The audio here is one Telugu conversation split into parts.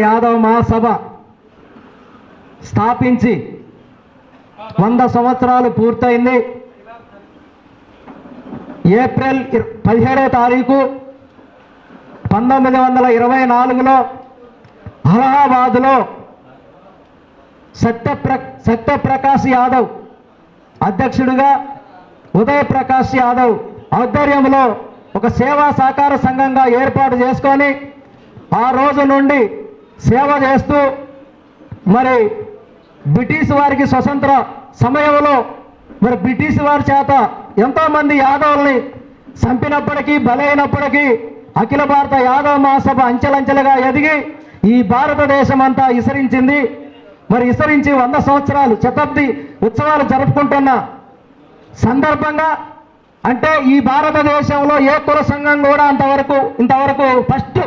యాదవ్ మహాసభ స్థాపించి 100 సంవత్సరాలు పూర్తయింది. ఏప్రిల్ 17వ తారీఖు 1924లో అలహాబాద్లో సత్యప్రకాష్ యాదవ్ అధ్యక్షుడిగా ఉదయ్ ప్రకాష్ యాదవ్ ఆధ్వర్యంలో ఒక సేవా సహకార సంఘంగా ఏర్పాటు చేసుకొని ఆ రోజు నుండి సేవ చేస్తూ మరి బ్రిటిష్ వారికి స్వతంత్ర సమయంలో మరి బ్రిటిష్ వారి చేత ఎంతోమంది యాదవుల్ని చంపినప్పటికీ బలైనప్పటికీ అఖిల భారత యాదవ మహాసభ అంచెలంచెలుగా ఎదిగి ఈ భారతదేశం అంతా విస్తరించింది. మరి విస్తరించి 100 సంవత్సరాలు శతాబ్ది ఉత్సవాలు జరుపుకుంటున్న సందర్భంగా అంటే ఈ భారతదేశంలో ఏ కుల సంఘం కూడా ఇంతవరకు ఫస్ట్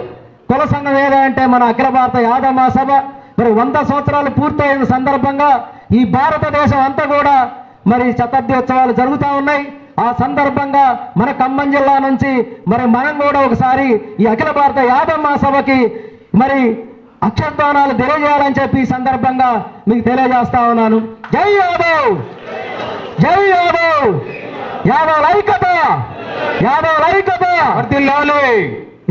కుల సంఘం ఏదంటే మన అఖిల భారత యాదవ మహాసభ. మరి 100 సంవత్సరాలు పూర్తయిన సందర్భంగా ఈ భారతదేశం అంతా కూడా మరి శతాబ్ది ఉత్సవాలు జరుగుతూ ఉన్నాయి. ఆ సందర్భంగా మన ఖమ్మం జిల్లా నుంచి మరి మనం కూడా ఒకసారి ఈ అఖిల భారత యాదవ మహాసభకి మరి అక్షరదానాలు తెలియజేయాలని చెప్పి ఈ సందర్భంగా మీకు తెలియజేస్తా ఉన్నాను. జై యాదవ్, జై యాదవ్, యాదవ్ ఐక్యత, యాదవ్ ఐక్యత వర్ధిల్లాలి.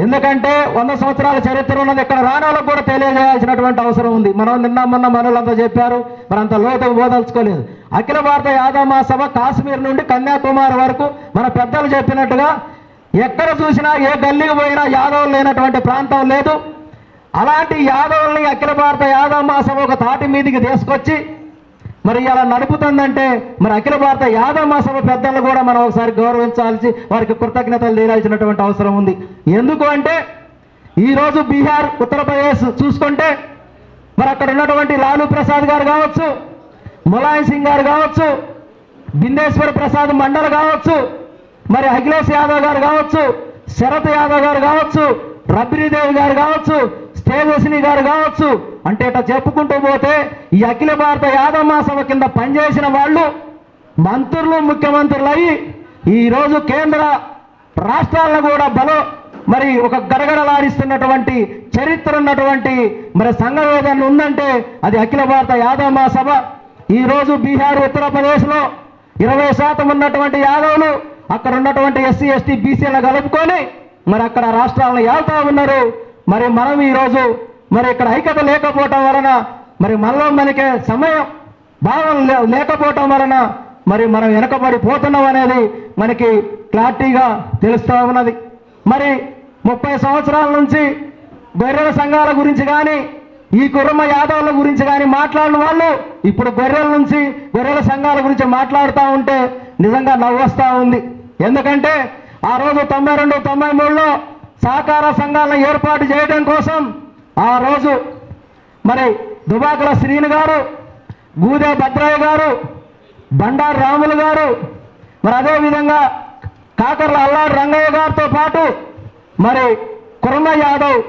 ఎందుకంటే 100 సంవత్సరాల చరిత్ర ఉన్నది. ఇక్కడ రాణాలకు కూడా తెలియజేయాల్సినటువంటి అవసరం ఉంది. మనం మొన్న మనలంతా చెప్పారు, మరి అంత లోతుకు పోదలుచుకోలేదు. అఖిల భారత యాదవ మహాసభ కాశ్మీర్ నుండి కన్యాకుమారి వరకు మన పెద్దలు చెప్పినట్టుగా ఎక్కడ చూసినా ఏ గల్లీకి పోయినా యాదవులు లేనటువంటి ప్రాంతం లేదు. అలాంటి యాదవుల్ని అఖిల భారత యాదవ మహాసభ ఒక తాటి మీదికి తీసుకొచ్చి మరి ఇలా నడుపుతుందంటే మరి అఖిల భారత యాదవ మహాసభ పెద్దలను కూడా మనం ఒకసారి గౌరవించాల్సి వారికి కృతజ్ఞతలు తీరాల్సినటువంటి అవసరం ఉంది. ఎందుకు అంటే ఈరోజు బీహార్, ఉత్తరప్రదేశ్ చూసుకుంటే మరి అక్కడ ఉన్నటువంటి లాలూ ప్రసాద్ గారు కావచ్చు, ములాయం సింగ్ గారు కావచ్చు, బిందేశ్వర ప్రసాద్ మండల్ కావచ్చు, మరి అఖిలేష్ యాదవ్ గారు కావచ్చు, శరత్ యాదవ్ గారు కావచ్చు, రబ్రీదేవి గారు కావచ్చు, తేజస్విని గారు కావచ్చు, అంటే ఇట్లా చెప్పుకుంటూ పోతే ఈ అఖిల భారత యాదవ మహాసభ కింద పనిచేసిన వాళ్ళు మంత్రులు, ముఖ్యమంత్రులు అయ్యి ఈరోజు కేంద్ర రాష్ట్రాలను కూడా మరి ఒక గడగడలాడిస్తున్నటువంటి చరిత్ర ఉన్నటువంటి మరి సంఘం ఏదైనా ఉందంటే అది అఖిల భారత యాదవ మహాసభ. ఈరోజు బీహార్, ఉత్తరప్రదేశ్లో 20% ఉన్నటువంటి యాదవులు అక్కడ ఉన్నటువంటి ఎస్సీ, ఎస్టీ, బీసీలను కలుపుకొని మరి అక్కడ రాష్ట్రాలను ఏళ్తా ఉన్నారు. మరి మనం ఈరోజు మరి ఇక్కడ ఐక్యత లేకపోవటం వలన మరి మనలో మనకే సమయం భావం లేకపోవటం వలన మరి మనం వెనకబడిపోతున్నాం అనేది మనకి క్లారిటీగా తెలుస్తూ ఉన్నది. మరి 30 సంవత్సరాల నుంచి గొర్రెల సంఘాల గురించి కానీ ఈ కుర్మ యాదవుల గురించి కానీ మాట్లాడిన వాళ్ళు ఇప్పుడు గొర్రెల సంఘాల గురించి మాట్లాడుతూ ఉంటే నిజంగా నవ్వొస్తూ ఉంది. ఎందుకంటే ఆ రోజు 92, 93లో సహకార సంఘాలను ఏర్పాటు చేయడం కోసం ఆ రోజు మరి దుబాకల శ్రీను గారు, గూదే భద్రయ్య గారు, బండారు రాములు గారు, మరి అదేవిధంగా కాకర్ల అల్లాడు రంగయ్య గారితో పాటు మరి కుర్మ యాదవ్,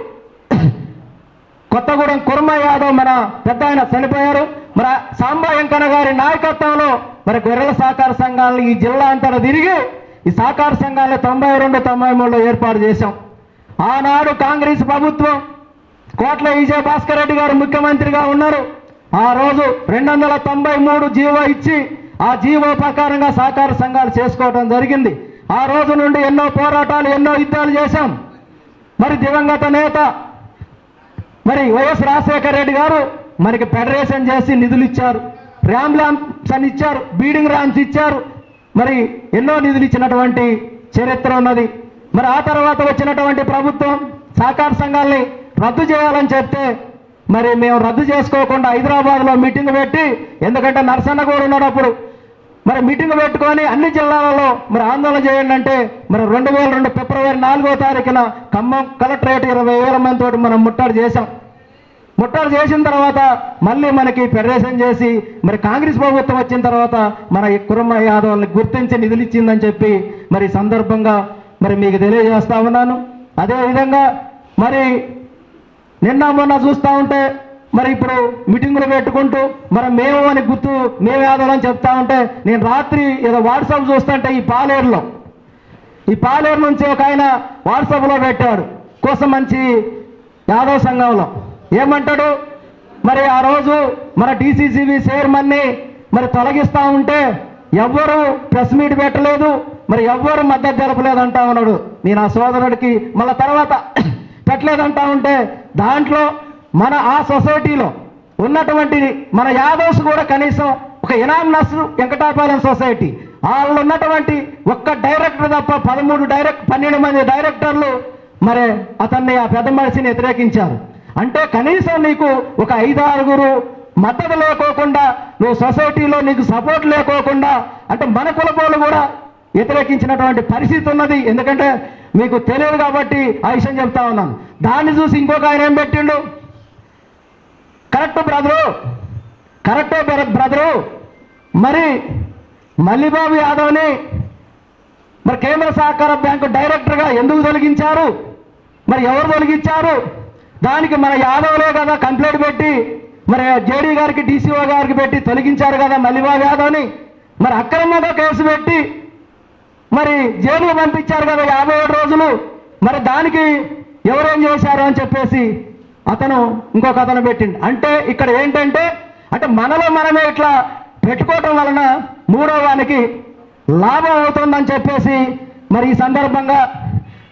కొత్తగూడెం కుర్మ యాదవ్ మన పెద్ద ఆయన చనిపోయారు. మరి సాంబా వెంకన్న గారి నాయకత్వంలో మరి గొర్రెల సహకార సంఘాలను ఈ జిల్లా అంతా తిరిగి ఈ సహకార సంఘాలను 92, 93లో ఏర్పాటు చేశాం. ఆనాడు కాంగ్రెస్ ప్రభుత్వం కోట్ల విజయ భాస్కర్ రెడ్డి గారు ముఖ్యమంత్రిగా ఉన్నారు. ఆ రోజు 293 జీవో ఇచ్చి ఆ జీవో ప్రకారంగా సహకార సంఘాలు చేసుకోవడం జరిగింది. ఆ రోజు నుండి ఎన్నో పోరాటాలు, ఎన్నో యుద్ధాలు చేశాం. మరి దివంగత నేత మరి వైఎస్ రాజశేఖర రెడ్డి గారు మనకి ఫెడరేషన్ చేసి నిధులు ఇచ్చారు, ర్యాంప్స్ అని ఇచ్చారు, బీడింగ్ ర్యాంప్స్ ఇచ్చారు. మరి ఎన్నో నిధులు ఇచ్చినటువంటి చరిత్ర ఉన్నది. మరి ఆ తర్వాత వచ్చినటువంటి ప్రభుత్వం సహకార సంఘాలని రద్దు చేయాలని చెప్తే మరి మేము రద్దు చేసుకోకుండా హైదరాబాద్లో మీటింగ్ పెట్టి, ఎందుకంటే నరసన్న కూడా ఉన్నప్పుడు మరి మీటింగ్ పెట్టుకొని అన్ని జిల్లాలలో మరి ఆందోళన చేయండి అంటే మరి 2002 ఫిబ్రవరి 4వ తారీఖున ఖమ్మం కలెక్టరేట్ 20,000 మందితో మనం ముట్టడి చేశాం. ముట్టడి చేసిన తర్వాత మళ్ళీ మనకి ఫెడరేషన్ చేసి మరి కాంగ్రెస్ ప్రభుత్వం వచ్చిన తర్వాత మన ఈ కుర్మ యాదవుల్ని గుర్తించి నిధులు ఇచ్చిందని చెప్పి మరి సందర్భంగా మరి మీకు తెలియజేస్తా ఉన్నాను. అదేవిధంగా మరి నిన్న మొన్న చూస్తూ ఉంటే మరి ఇప్పుడు మీటింగులు పెట్టుకుంటూ మరి మేము అని మేము యాదవులని చెప్తా ఉంటే నేను రాత్రి ఏదో వాట్సాప్ చూస్తుంటే ఈ పాలేరు నుంచి ఒక ఆయన వాట్సాప్లో పెట్టాడు కోసం మంచి యాదవ్ సంఘంలో ఏమంటాడు? మరి ఆ రోజు మన డీసీసీబీ చైర్మన్ని మరి తొలగిస్తా ఉంటే ఎవ్వరు ప్రెస్ మీట్ పెట్టలేదు, మరి ఎవ్వరు మద్దతు జరపలేదంటా ఉన్నాడు. నేను ఆ సోదరుడికి మళ్ళీ తర్వాత పెట్టలేదంటా ఉంటే దాంట్లో మన ఆ సొసైటీలో ఉన్నటువంటి మన యాదవ్స్ కూడా కనీసం ఒక ఇనామ్నస్ వెంకటాపాలెం సొసైటీ వాళ్ళు ఉన్నటువంటి ఒక్క డైరెక్టర్ తప్ప 12 మంది డైరెక్టర్లు మరి అతన్ని ఆ పెద్ద మనిషిని వ్యతిరేకించారు. అంటే కనీసం నీకు ఒక 5-6 మద్దతు లేకోకుండా నువ్వు సొసైటీలో నీకు సపోర్ట్ లేకోకుండా అంటే మన కులపోలు కూడా వ్యతిరేకించినటువంటి పరిస్థితి ఉన్నది. ఎందుకంటే మీకు తెలియదు కాబట్టి ఆ విషయం చెప్తా ఉన్నాను. దాన్ని చూసి ఇంకొక ఆయన ఏం పెట్టిండు? కరెక్టే బ్రదరు మరి మల్లిబాబు యాదవ్ని మరి కేంద్ర సహకార బ్యాంకు డైరెక్టర్గా ఎందుకు తొలగించారు? మరి ఎవరు తొలగించారు? దానికి మన యాదవ్లే కదా కంప్లైంట్ పెట్టి మరి జేడీ గారికి డీసీఓ గారికి పెట్టి తొలగించారు కదా మల్లిబాబు యాదవ్ని. మరి అక్రమంగా కేసు పెట్టి మరి జైలుకు పంపించారు కదా 57 రోజులు. మరి దానికి ఎవరేం చేశారు అని చెప్పేసి ఇంకొక అతను పెట్టిండు. అంటే ఇక్కడ ఏంటంటే అంటే మనలో మనమే ఇట్లా పెట్టుకోవటం వలన మూడో వానికి లాభం అవుతుందని చెప్పేసి మరి ఈ సందర్భంగా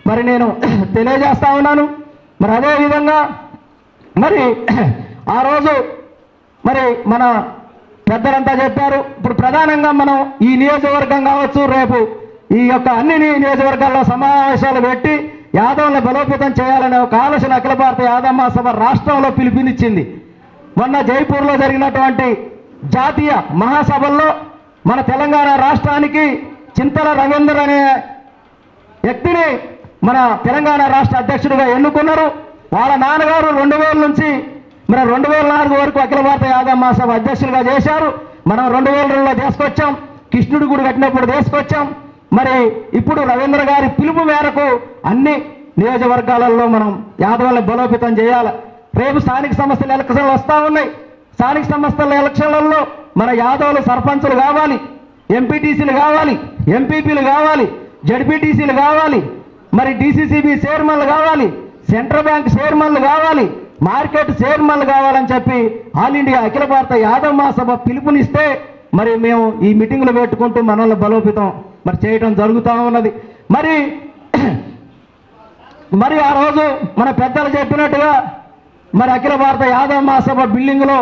మరి నేను తెలియజేస్తా ఉన్నాను. మరి అదేవిధంగా మరి ఆ రోజు మరి మన పెద్దలంతా చెప్పారు. ఇప్పుడు ప్రధానంగా మనం ఈ నియోజకవర్గం కావచ్చు, రేపు ఈ యొక్క అన్ని నియోజకవర్గాల్లో సమావేశాలు పెట్టి యాదవ్ని బలోపేతం చేయాలనే ఒక ఆలోచన అఖిల భారత యాదవ్ మహాసభ రాష్ట్రంలో పిలుపునిచ్చింది. మొన్న జైపూర్లో జరిగినటువంటి జాతీయ మహాసభల్లో మన తెలంగాణ రాష్ట్రానికి చింతల రవీందర్ అనే వ్యక్తిని మన తెలంగాణ రాష్ట్ర అధ్యక్షుడిగా ఎన్నుకున్నారు. వాళ్ళ నాన్నగారు 2000 నుంచి మరి 2004 వరకు అఖిల భారత యాదవ్ మహాసభ అధ్యక్షులుగా చేశారు. మనం 2002లో తీసుకొచ్చాం, కృష్ణుడి గుడి కట్టినప్పుడు తీసుకొచ్చాం. మరి ఇప్పుడు రవీంద్ర గారి పిలుపు మేరకు అన్ని నియోజకవర్గాలలో మనం యాదవుల్ని బలోపేతం చేయాలి. రేపు స్థానిక సంస్థల ఎలక్షన్లు వస్తూ ఉన్నాయి. స్థానిక సంస్థల ఎలక్షన్లలో మన యాదవులు సర్పంచులు కావాలి, ఎంపీటీసీలు కావాలి, ఎంపీపీలు కావాలి, జడ్పీటీసీలు కావాలి, మరి డీసీసీబీ చైర్మన్లు కావాలి, సెంట్రల్ బ్యాంక్ చైర్మన్లు కావాలి, మార్కెట్ చైర్మన్లు కావాలని చెప్పి ఆల్ ఇండియా అఖిల భారత యాదవ్ మహాసభ పిలుపునిస్తే మరి మేము ఈ మీటింగులు పెట్టుకుంటూ మనల్ని బలోపేతం మరి చేయడం జరుగుతూ ఉన్నది. మరి ఆ రోజు మన పెద్దలు చెప్పినట్టుగా మరి అఖిల భారత యాదవ్ మహాసభ బిల్డింగ్లో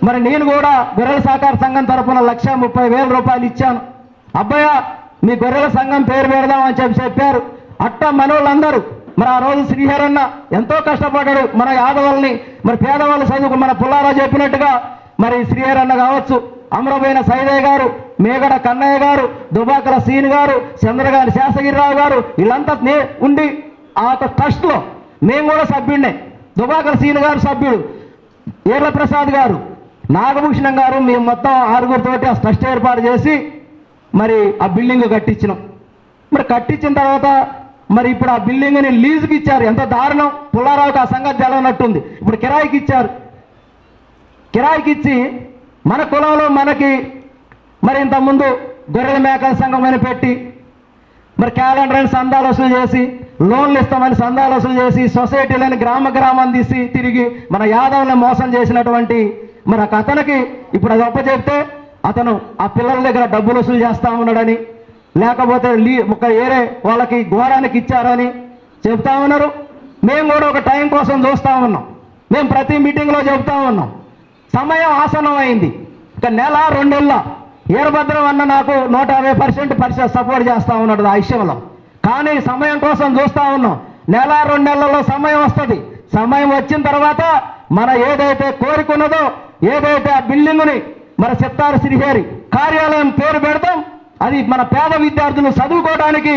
మరి నేను కూడా గొర్రెల సహకార సంఘం తరఫున 1,30,000 రూపాయలు ఇచ్చాను. అబ్బాయ మీ గొర్రెల సంఘం పేరు పెడదామని చెప్పారు. అట్ట మనోళ్ళందరూ మరి ఆ రోజు శ్రీహరన్న ఎంతో కష్టపడ్డాడు మన యాదవుల్ని మరి పేదవాళ్ళు చదువుకు మన పుల్లారావు చెప్పినట్టుగా మరి శ్రీహరన్న కావచ్చు, అమరబోయిన సైదయ్య గారు, మేగడ కన్నయ్య గారు, దుబాకల సీన్ గారు, చంద్రగారి శేషగిరిరావు గారు వీళ్ళంతా ఉండి ఆ యొక్క ట్రస్ట్లో మేము కూడా సభ్యుడినే. దుబాకల సీన్ గారు సభ్యుడు, ఏర్ల ప్రసాద్ గారు, నాగభూషణం గారు, మేము మొత్తం 6గురితోటి ఆ ట్రస్ట్ ఏర్పాటు చేసి మరి ఆ బిల్డింగ్ కట్టించినాం. మరి కట్టించిన తర్వాత మరి ఇప్పుడు ఆ బిల్డింగ్ని లీజుకి ఇచ్చారు. ఎంత దారుణం! పుల్లారావుకి ఆ సంగతి తెలవనట్టుంది. ఇప్పుడు కిరాయికి ఇచ్చారు. కిరాయికి ఇచ్చి మన కులంలో మనకి మరి ఇంతకుముందు గొర్రెల మేకల సంఘం అని పెట్టి మరి క్యాలెండర్ అని సందాలు వసూలు చేసి, లోన్లు ఇస్తామని సందాలు వసూలు చేసి, సొసైటీలని గ్రామం తీసి తిరిగి మన యాదవ్ని మోసం చేసినటువంటి మరి అతనికి ఇప్పుడు అది అప్పచెప్తే అతను ఆ పిల్లల దగ్గర డబ్బులు వసూలు చేస్తూ ఉన్నాడని, లేకపోతే ఒక ఏరే వాళ్ళకి ఘోరానికి ఇచ్చారని చెప్తా ఉన్నారు. మేము కూడా ఒక టైం కోసం చూస్తూ ఉన్నాం. మేము ప్రతి మీటింగ్లో చెప్తా ఉన్నాం. సమయం ఆసనం అయింది. ఒక 1-2 నెలల వీరభద్రం అన్న నాకు 150% సపోర్ట్ చేస్తూ ఉన్నాడు ఆ విషయంలో. కానీ సమయం కోసం చూస్తూ ఉన్నాం. 1-2 నెలల్లో సమయం వస్తుంది. సమయం వచ్చిన తర్వాత మన ఏదైతే కోరికున్నదో, ఏదైతే ఆ బిల్డింగుని మన చిత్తారు శ్రీహరి కార్యాలయం పేరు పెడతాం, అది మన పేద విద్యార్థులు చదువుకోవడానికి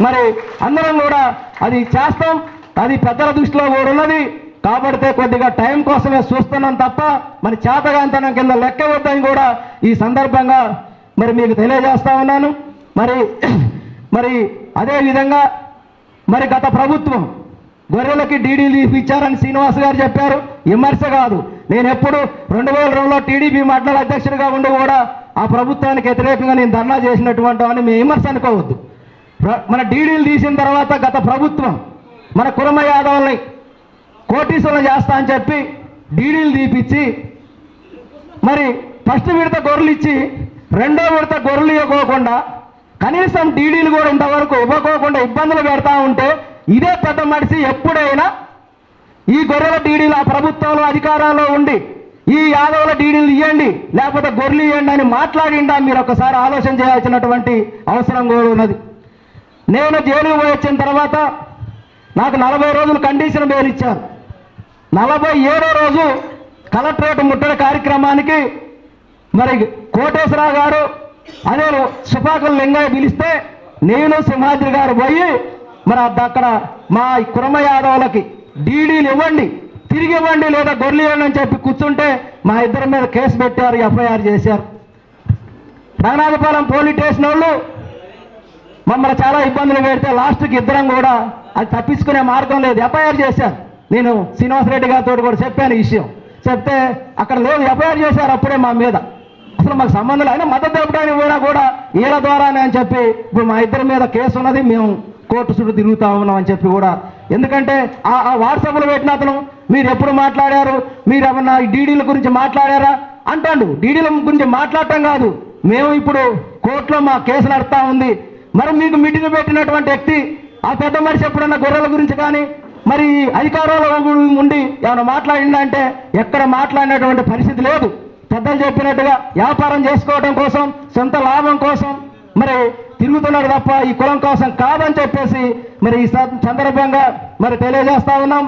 మరి అందరం కూడా అది చేస్తాం. అది పెద్దల దృష్టిలో కూడా ఉన్నది. కాబట్టి కొద్దిగా టైం కోసమే చూస్తున్నాం తప్ప మరి చేతగాంతనం కింద లెక్క వద్దని కూడా ఈ సందర్భంగా మరి మీకు తెలియజేస్తా ఉన్నాను. మరి అదేవిధంగా మరి గత ప్రభుత్వం గొర్రెలకి డీడీలు ఇచ్చారని శ్రీనివాస్ గారు చెప్పారు. విమర్శ కాదు. నేను ఎప్పుడు 2002లో టీడీపీ మండల అధ్యక్షుడిగా ఉండి కూడా ఆ ప్రభుత్వానికి వ్యతిరేకంగా నేను ధర్నా చేసినటువంటి అని మేము విమర్శ అనుకోవద్దు. మన డీడీలు తీసిన తర్వాత గత ప్రభుత్వం మన కురమ యాదవుల్ని కోటీశ్వరం చేస్తా అని చెప్పి డీడీలు తీపిచ్చి మరి ఫస్ట్ విడత గొర్రెలు ఇచ్చి రెండో విడత గొర్రెలు ఇవ్వకోకుండా కనీసం డీడీలు కూడా ఇంతవరకు ఇవ్వకోకుండా ఇబ్బందులు పెడతా ఉంటే ఇదే పెద్ద మనిషి ఎప్పుడైనా ఈ గొర్రెల డీడీలు ఆ ప్రభుత్వంలో అధికారంలో ఉండి ఈ యాదవుల డీడీలు ఇవ్వండి లేకపోతే గొర్రెలు ఇవ్వండి అని మాట్లాడిండా మీరు ఒకసారి ఆలోచన చేయాల్సినటువంటి అవసరం కూడా ఉన్నది. నేను జైలుకు పోయి వచ్చిన తర్వాత నాకు 40 రోజులు కండిషన్ బెయిల్ ఇచ్చారు. 47వ రోజు కలెక్టరేట్ ముట్టడి కార్యక్రమానికి మరి కోటేశ్వరరావు గారు అదే సుపాకుల లింగయ్య పిలిస్తే నేను సింహాద్రి గారు పోయి మరి అక్కడ మా కుర్మ యాదవులకి డీడీలు ఇవ్వండి, తిరిగి ఇవ్వండి లేదా గొర్రెలు ఇవ్వండి అని చెప్పి కూర్చుంటే మా ఇద్దరి మీద కేసు పెట్టారు, ఎఫ్ఐఆర్ చేశారు. రంగనాథపాలెం పోలీస్ స్టేషన్ వాళ్ళు మమ్మల్ని చాలా ఇబ్బందులు పెడితే లాస్ట్కి ఇద్దరం కూడా అది తప్పించుకునే మార్గం లేదు ఎఫ్ఐఆర్ చేశారు. నేను శ్రీనివాసరెడ్డి గారితో కూడా చెప్పాను ఈ విషయం. చెప్తే అక్కడ లేదు ఎఫ్ఐఆర్ చేశారు అప్పుడే మా మీద. అసలు మాకు సంబంధం లేదు, అయినా మద్దతు తెప్పడానికి కూడా వీళ్ళ ద్వారానే అని చెప్పి ఇప్పుడు మా ఇద్దరి మీద కేసు ఉన్నది, మేము కోర్టు చుట్టూ తిరుగుతా ఉన్నాం అని చెప్పి కూడా. ఎందుకంటే ఆ వాట్సాప్లో పెట్టిన అతను మీరు ఎప్పుడు మాట్లాడారు, మీరు ఏమన్నా డీడీల గురించి మాట్లాడారా అంటాడు. డీడీల గురించి మాట్లాడటం కాదు, మేము ఇప్పుడు కోర్టులో మా కేసు నడుస్తూ ఉంది. మరి మీకు మీటింగ్ పెట్టినటువంటి వ్యక్తి ఆ పెద్ద మనిషి ఎప్పుడన్నా గొర్రెల గురించి కానీ మరి అధికారంలో ఉండి ఏమైనా మాట్లాడిందా అంటే ఎక్కడ మాట్లాడినటువంటి పరిస్థితి లేదు. పెద్దలు చెప్పినట్టుగా వ్యాపారం చేసుకోవడం కోసం సొంత లాభం కోసం మరి తిరుగుతున్నాడు తప్ప ఈ కులం కోసం కాదని చెప్పేసి మరి ఈ సందర్భంగా మరి తెలియజేస్తా ఉన్నాం.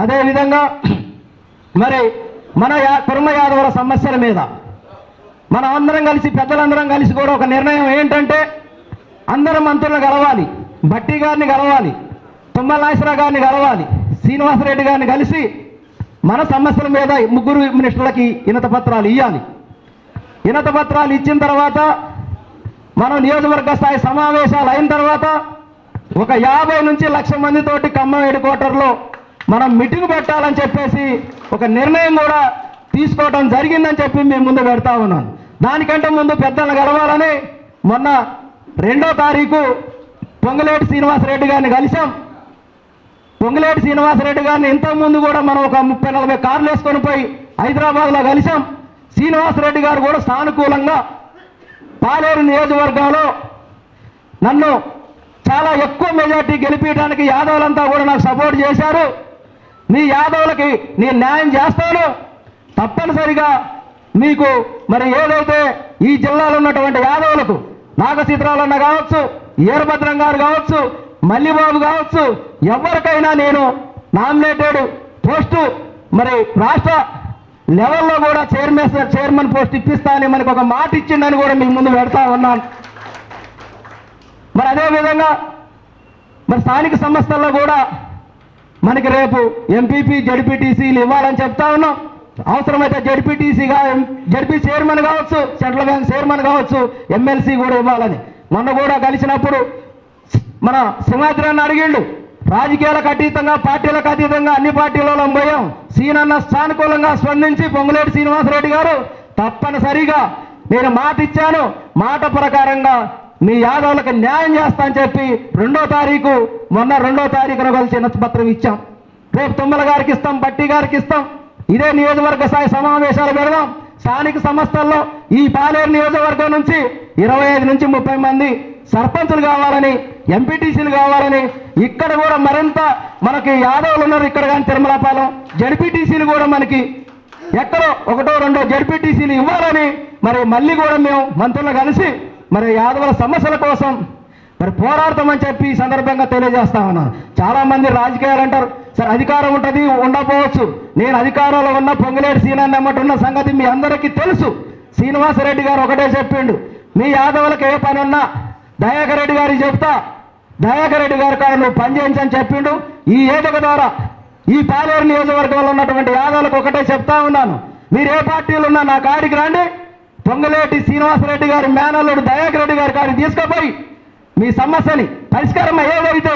అదేవిధంగా మరి మన కుర్మ యాదవుల సమస్యల మీద మనం అందరం కలిసి పెద్దలందరం కలిసి కూడా ఒక నిర్ణయం ఏంటంటే అందరం మంత్రులు కలవాలి, భట్టి గారిని కలవాలి, తుమ్మల నాగేశ్వరరావు గారిని కలవాలి, శ్రీనివాసరెడ్డి గారిని కలిసి మన సమస్యల మీద 3 మినిస్టర్లకి వినతి పత్రాలు ఇవ్వాలి. వినతి పత్రాలు ఇచ్చిన తర్వాత మనం నియోజకవర్గ స్థాయి సమావేశాలు అయిన తర్వాత ఒక 50 నుంచి 1,00,000 మందితోటి ఖమ్మం హెడ్ క్వార్టర్లో మనం మీటింగ్ పెట్టాలని చెప్పేసి ఒక నిర్ణయం కూడా తీసుకోవడం జరిగిందని చెప్పి మేము ముందు పెడతా ఉన్నాం. దానికంటే ముందు పెద్దలను కలవాలని మొన్న 2వ తారీఖు పొంగులేటి శ్రీనివాసరెడ్డి గారిని కలిసాం. పొంగులేటి శ్రీనివాసరెడ్డి గారిని ఇంతకుముందు కూడా మనం ఒక 30-40 కార్లు వేసుకొని పోయి హైదరాబాద్లో కలిసాం. శ్రీనివాసరెడ్డి గారు కూడా సానుకూలంగా పాలేరు నియోజకవర్గంలో నన్ను చాలా ఎక్కువ మెజార్టీ గెలిపించడానికి యాదవులంతా కూడా నాకు సపోర్ట్ చేశారు. మీ యాదవులకి నేను న్యాయం చేస్తాను, తప్పనిసరిగా మీకు మరి ఏదైతే ఈ జిల్లాలో ఉన్నటువంటి యాదవులకు నాగసీతరాలన్న కావచ్చు, ఈరభద్రం గారు కావచ్చు, మల్లిబాబు కావచ్చు, ఎవరికైనా నేను నామినేటెడ్ పోస్టు మరి రాష్ట్ర లెవెల్లో కూడా చైర్మన్ పోస్ట్ ఇప్పిస్తానని మనకు ఒక మాట ఇచ్చిందని కూడా మీ ముందు పెడతా ఉన్నాను. మరి అదేవిధంగా మరి స్థానిక సంస్థల్లో కూడా మనకి రేపు ఎంపీపీ జడ్పీటీసీలు ఇవ్వాలని చెప్తా ఉన్నాం. అవసరమైతే జడ్పీ చైర్మన్ కావచ్చు, సెంట్రల్ బ్యాంక్ చైర్మన్ కావచ్చు, ఎమ్మెల్సీ కూడా ఇవ్వాలని. మొన్న కూడా కలిసినప్పుడు మన సింహాద్రాన్ని అడిగిండు, రాజకీయాలకు అతీతంగా పార్టీలకు అతీతంగా అన్ని పార్టీలలో పోయాం. సీనన్న సానుకూలంగా స్పందించి పొంగులేటి శ్రీనివాసరెడ్డి గారు తప్పనిసరిగా నేను మాట ఇచ్చాను, మాట ప్రకారంగా మీ యాదవులకు న్యాయం చేస్తా అని చెప్పి 2వ తారీఖు మొన్న 2వ తారీఖున కలిసి వినతి పత్రం ఇచ్చాం. రేపు తుమ్మల గారికి ఇస్తాం, భట్టి గారికి ఇస్తాం. ఇదే నియోజకవర్గ స్థాయి సమావేశాలు పెడదాం. స్థానిక సంస్థల్లో ఈ పాలేరు నియోజకవర్గం నుంచి 25 నుంచి 30 మంది సర్పంచులు కావాలని, ఎంపీటీసీలు కావాలని, ఇక్కడ కూడా మరింత మనకి యాదవులు ఉన్నారు ఇక్కడ కానీ తిరుమలపాలెం జడ్పీటీసీలు కూడా మనకి ఎక్కడో 1-2 జడ్పీటీసీలు ఇవ్వాలని మరి మళ్ళీ కూడా మేము మంత్రులు కలిసి మరి యాదవుల సమస్యల కోసం మరి పోరాడతామని చెప్పి ఈ సందర్భంగా తెలియజేస్తా ఉన్నాను. చాలా మంది రాజకీయాలు అంటారు, సరే అధికారం ఉంటుంది ఉండకపోవచ్చు. నేను అధికారంలో ఉన్న పొంగులేటి సీనాన్ని అమ్మటున్న సంగతి మీ అందరికీ తెలుసు. శ్రీనివాసరెడ్డి గారు ఒకటే చెప్పిండు, మీ యాదవులకు ఏ పని ఉన్నా దయాకర్ రెడ్డి గారికి చెప్తా, దయాకర్ రెడ్డి గారి కాడ నువ్వు పని చేయించని చెప్పిండు. ఈ ఏదక ద్వారా ఈ పాలేరు నియోజకవర్గంలో ఉన్నటువంటి యాదవులకు ఒకటే చెప్తా ఉన్నాను, మీరు ఏ పార్టీలు ఉన్నా నా కాడికి రండి, పొంగులేటి శ్రీనివాసరెడ్డి గారి మేనల్లుడు దయాకర్ రెడ్డి గారి కాడికి తీసుకుపోయి మీ సమస్యని పరిష్కారం ఏదైతే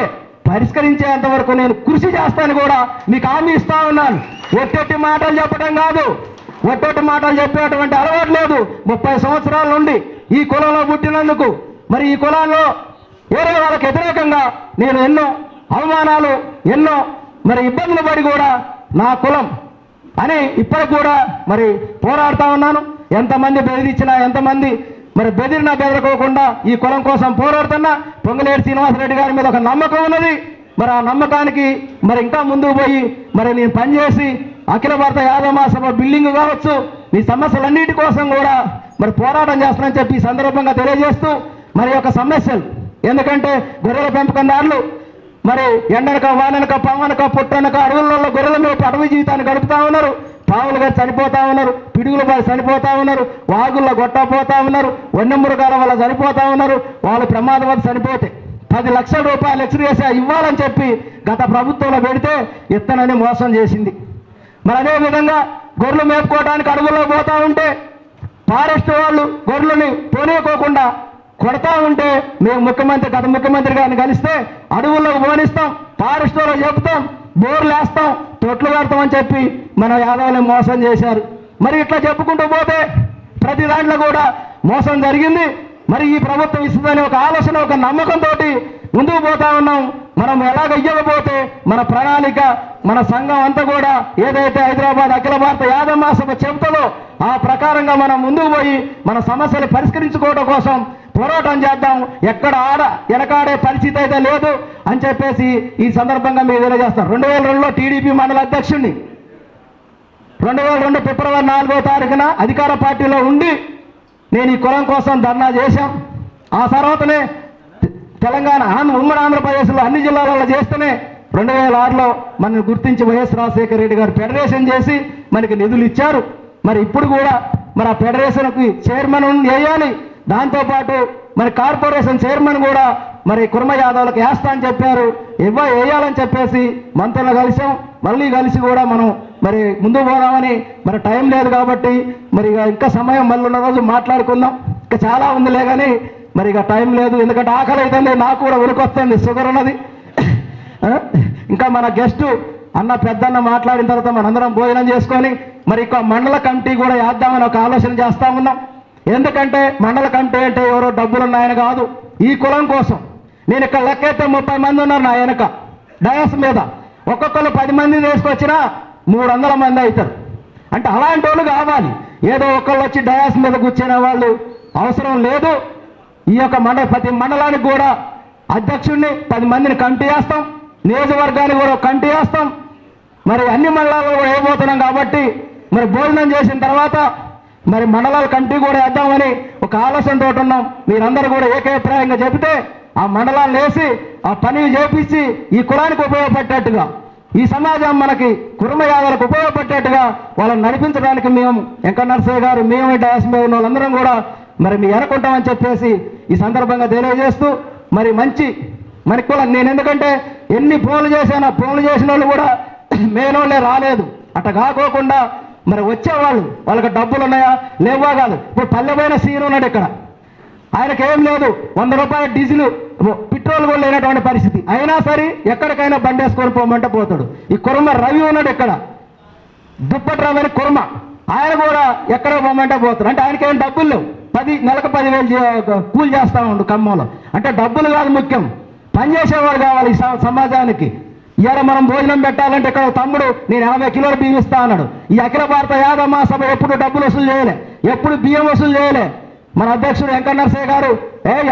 పరిష్కరించేంత వరకు నేను కృషి చేస్తాను కూడా మీకు హామీ ఇస్తా ఉన్నాను. ఒట్టొట్టి మాటలు చెప్పడం కాదు, ఒట్టొట్టి మాటలు చెప్పేటువంటి అలవాటు లేదు. 30 సంవత్సరాల నుండి ఈ కులంలో పుట్టినందుకు మరి ఈ కులాల్లో వేరే వాళ్ళకి వ్యతిరేకంగా నేను ఎన్నో అవమానాలు, ఎన్నో మరి ఇబ్బందులు పడి కూడా నా కులం అని ఇప్పటికి కూడా మరి పోరాడుతూ ఉన్నాను. ఎంతమంది బెదిరించినా, ఎంతమంది మరి బెదిరినా బెదరకోకుండా ఈ కులం కోసం పోరాడుతున్నా పొంగులేటి శ్రీనివాసరెడ్డి గారి మీద ఒక నమ్మకం ఉన్నది. మరి ఆ నమ్మకానికి మరి ఇంకా ముందుకు పోయి మరి నేను పనిచేసి అఖిల భారత యాదవ మహాసభ బిల్డింగ్ కావచ్చు, మీ సమస్యలన్నిటి కోసం కూడా మరి పోరాటం చేస్తానని చెప్పి ఈ సందర్భంగా తెలియజేస్తూ మరి యొక్క సమస్యలు, ఎందుకంటే గొర్రెల పెంపకందారులు మరి ఎండనక వాననక పవనక పుట్టనక అడవులలో గొర్రెల మీద అడవి జీవితాన్ని గడుపుతా ఉన్నారు. పావులుగా చనిపోతా ఉన్నారు, పిడుగులు పడి చనిపోతా ఉన్నారు, వాగుల్లో గొట్టపోతా ఉన్నారు, వన్యమృగాల వల్ల చనిపోతా ఉన్నారు. వాళ్ళు ప్రమాదం వల్ల చనిపోతే 10 లక్షల రూపాయలు ఎక్స్గ్రేస్ ఇవ్వాలని చెప్పి గత ప్రభుత్వంలో పెడితే ఇత్తనని మోసం చేసింది. మరి అదేవిధంగా గొర్రెలు మేపుకోవడానికి అడవుల్లో పోతా ఉంటే ఫారెస్ట్ వాళ్ళు గొర్రెలని పోనీయకోకుండా కొడతా ఉంటే మేము గత ముఖ్యమంత్రి గారిని కలిస్తే అడవుల్లోకి పోనిస్తాం, ఫారెస్ట్ లో చెబుతాం, బోర్లు వేస్తాం, తొట్లు కడతామని చెప్పి మన యాదవుని మోసం చేశారు. మరి ఇట్లా చెప్పుకుంటూ పోతే ప్రతి దాంట్లో కూడా మోసం జరిగింది. మరి ఈ ప్రభుత్వం ఇస్తుందని ఒక ఆలోచన, ఒక నమ్మకంతో ముందుకు పోతా ఉన్నాం. మనం ఎలాగ ఇవ్వకపోతే మన ప్రణాళిక, మన సంఘం అంతా కూడా ఏదైతే హైదరాబాద్ అఖిల భారత యాదవ మహాసభ చెబుతుందో ఆ ప్రకారంగా మనం ముందుకు పోయి మన సమస్యలు పరిష్కరించుకోవడం కోసం పోరాటం చేద్దాం. ఎక్కడ వెనకాడే పరిస్థితి అయితే లేదు అని చెప్పేసి ఈ సందర్భంగా మీరు తెలియజేస్తాం. 2002లో టీడీపీ మండల అధ్యక్షుడిని 2002 ఫిబ్రవరి 4వ తారీఖున అధికార పార్టీలో ఉండి నేను ఈ కులం కోసం ధర్నా చేశాం. ఆ తర్వాతనే తెలంగాణ ఉమ్మడి ఆంధ్రప్రదేశ్లో అన్ని జిల్లాలలో చేస్తేనే 2006లో మనల్ని గుర్తించి వైఎస్ రాజశేఖర రెడ్డి గారు ఫెడరేషన్ చేసి మనకి నిధులు ఇచ్చారు. మరి ఇప్పుడు కూడా మరి ఆ ఫెడరేషన్కి చైర్మన్ వేయాలి, దాంతోపాటు మరి కార్పొరేషన్ చైర్మన్ కూడా మరి కుర్మ యాదవులకు వేస్తా అని చెప్పారు. వేయాలని చెప్పేసి మంత్రులు కలిసాం. మళ్ళీ కలిసి కూడా మనం మరి ముందుకు పోదామని, మరి టైం లేదు కాబట్టి మరి ఇంకా సమయం మళ్ళీ ఉన్న రోజు మాట్లాడుకుందాం. ఇంకా చాలా ఉందిలే కానీ మరి ఇక టైం లేదు, ఎందుకంటే ఆకలి అవుతుంది, నాకు కూడా ఉనికొస్తుంది, షుగర్ ఉన్నది. ఇంకా మన గెస్టు అన్న పెద్దన్న మాట్లాడిన తర్వాత మనందరం భోజనం చేసుకొని మరి ఇక మండల కమిటీ కూడా వేద్దామని ఒక ఆలోచన చేస్తా ఉన్నాం. ఎందుకంటే మండల కమిటీ అంటే ఎవరో డబ్బులు ఉన్నాయని కాదు, ఈ కులం కోసం. నేను ఇక్కడ లెక్కైతే 30 మంది ఉన్నారు నా వెనక డయాస్ మీద, ఒక్కొక్కరు 10 మంది తీసుకొచ్చినా 300 మంది అవుతారు. అంటే అలాంటి వాళ్ళు కావాలి, ఏదో ఒకళ్ళు వచ్చి డయాస్ మీద కూర్చునే వాళ్ళు అవసరం లేదు. ఈ యొక్క ప్రతి మండలానికి కూడా అధ్యక్షుడిని 10 మందిని కమిటీ చేస్తాం, నియోజకవర్గానికి కూడా కమిటీ చేస్తాం. మరి అన్ని మండలాల్లో కూడా వేయబోతున్నాం కాబట్టి మరి భోజనం చేసిన తర్వాత మరి మండలాల కమిటీ కూడా వేద్దామని ఒక ఆలోచనతో ఉన్నాం. మీరందరూ కూడా ఏకాభిప్రాయంగా చెబితే ఆ మండలాన్ని వేసి ఆ పని చేపించి ఈ కులానికి ఉపయోగపడేట్టుగా, ఈ సమాజం మనకి కుర్మ యాదవులకు ఉపయోగపడేట్టుగా వాళ్ళని నడిపించడానికి మేము వెంకట నరసయ్య గారు, మేము డయాస్ మీద ఉన్న వాళ్ళందరం కూడా మరి మీ వెనకుంటామని చెప్పేసి ఈ సందర్భంగా తెలియజేస్తూ మరి మంచి మనకి కూడా నేను ఎందుకంటే ఎన్ని ఫోన్లు చేశాను, ఫోన్లు చేసిన వాళ్ళు కూడా మేనోళ్ళే రాలేదు. అట్లా కాకోకుండా మరి వచ్చేవాళ్ళు వాళ్ళకి డబ్బులు ఉన్నాయా లేవా కాదు. ఇప్పుడు పల్లెపోయిన సీన్ ఉన్నాడు ఇక్కడ, ఆయనకేం లేదు, 100 రూపాయల డీజిల్ పెట్రోల్ కూడా లేనటువంటి పరిస్థితి, అయినా సరే ఎక్కడికైనా బండి వేసుకొని పోమంటే పోతాడు. ఈ కుర్మ రవి ఉన్నాడు ఇక్కడ, దుప్పటి రవి అని కుర్మ, ఆయన కూడా ఎక్కడ పోమంటే పోతాడు. అంటే ఆయనకేం డబ్బులు లేవు, నెలకు 10,000 కూలి చేస్తా ఉండు ఖమ్మంలో. అంటే డబ్బులు కాదు ముఖ్యం, పనిచేసేవాడు కావాలి ఈ సమాజానికి. ఇవాళ మనం భోజనం పెట్టాలంటే ఇక్కడ తమ్ముడు నేను 80 కిలోలు బియ్యం ఇస్తా అన్నాడు. ఈ అఖిల భారత యాదవ మహాసభ ఎప్పుడు డబ్బులు వసూలు చేయలే, ఎప్పుడు బియ్యం వసూలు చేయలే. మన అధ్యక్షుడు వెంకట నరసయ్య గారు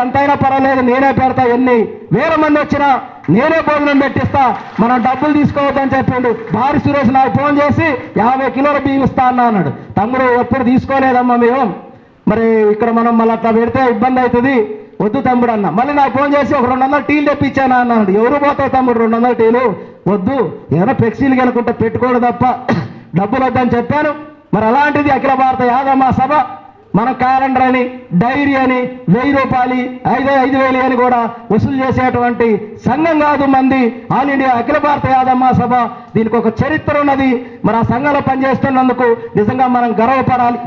ఎంతైనా పర్వాలేదు నేనే పెడతా, ఎన్ని వేల మంది వచ్చినా నేనే భోజనం పెట్టిస్తా, మనం డబ్బులు తీసుకోవద్దని చెప్పిండు. భారీ సురేష్ నాకు ఫోన్ చేసి 50 కిలోల బియ్యం ఇస్తా అన్నాడు. తమ్ముడు ఎప్పుడు తీసుకోలేదమ్మా మేము, మరి ఇక్కడ మనం మళ్ళీ అట్లా పెడితే ఇబ్బంది అవుతుంది, వద్దు తమ్ముడు అన్న. మళ్ళీ నాకు ఫోన్ చేసి ఒక 200 టీలు తెప్పించాను అన్నాడు. ఎవరు పోతావు తమ్ముడు 200 టీలు, వద్దు, ఏదైనా ఫ్లెక్సీలు కనుకుంటే పెట్టుకోడు తప్ప డబ్బులు వద్దని చెప్పాను. మరి అలాంటిది అఖిల భారత యాదవ మహాసభ మన క్యాలెండర్ అని, డైరీ అని 1000 రూపాయలు 5,000 అని కూడా వసూలు చేసేటువంటి సంఘం కాదు మంది ఆల్ ఇండియా అఖిల భారత యాదవ మహాసభ. దీనికి ఒక చరిత్ర ఉన్నది. మరి ఆ సంఘంలో పనిచేస్తున్నందుకు నిజంగా మనం గర్వపడాలి.